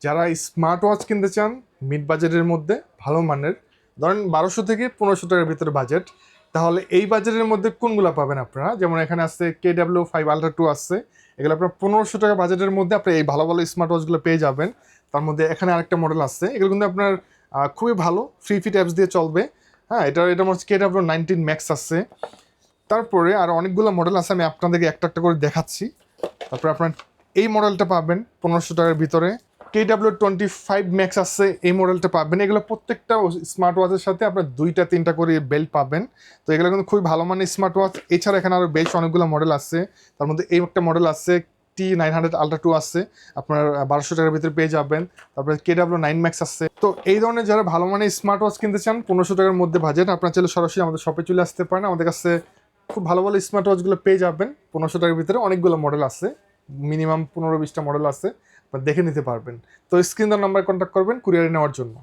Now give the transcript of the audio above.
যারা smart watch কিনতে চান মিড বাজেটের মধ্যে ভালো মানের, ধরেন 1200 থেকে 1500 টাকার ভিতরে বাজেট, তাহলে এই বাজেটের মধ্যে কোনগুলো পাবেন আপনারা? যেমন এখানে আছে KW5 Ultra 2 আছে, এগুলো আপনার 1500 টাকা বাজেটের মধ্যে আপনি এই ভালো ভালো স্মার্ট ওয়াচগুলো পেয়ে যাবেন। তার মধ্যে এখানে আরেকটা মডেল আছে, এগুলো কিন্তু আপনার খুবই ভালো, ফ্রি ফিট অ্যাপস দিয়ে চলবে। হ্যাঁ, এটা হচ্ছে KW19 Max আছে। তারপরে আর অনেকগুলো মডেল আছে, আমি আপনাদেরকে একটা একটা করে দেখাচ্ছি। তারপরে আপনার এই মডেলটা পাবেন 1500 টাকার ভিতরে। KW25 Max আছে, এই মডেলটা পাবেন। এগুলো প্রত্যেকটা স্মার্ট ওয়াচের সাথে আপনার 2-3টা করে বেল্ট পাবেন। তো এগুলো কিন্তু খুবই ভালো মানের স্মার্ট ওয়াচ। এছাড়া এখানে আরও বেশ অনেকগুলো মডেল আছে, তার মধ্যে এই একটা মডেল আছে T900 Ultra 2 আছে, আপনার 1200 টাকার ভিতরে পেয়ে যাবেন। তারপরে KW9 Max আছে। তো এই ধরনের যারা ভালো মানের স্মার্ট ওয়াচ কিনতে চান 1500 টাকার মধ্যে বাজেট, আপনার চাইলে সরাসরি আমাদের শপে চলে আসতে পারেন। আমাদের কাছে খুব ভালো ভালো স্মার্ট ওয়াচগুলো পেয়ে যাবেন 1500 টাকার ভিতরে। অনেকগুলো মডেল আছে, মিনিমাম 15-20টা মডেল আছে, আপনারা দেখে নিতে পারবেন। তো স্ক্রিন নাম্বার কন্ট্যাক্ট করবেন কুরিয়ারে নেওয়ার জন্য।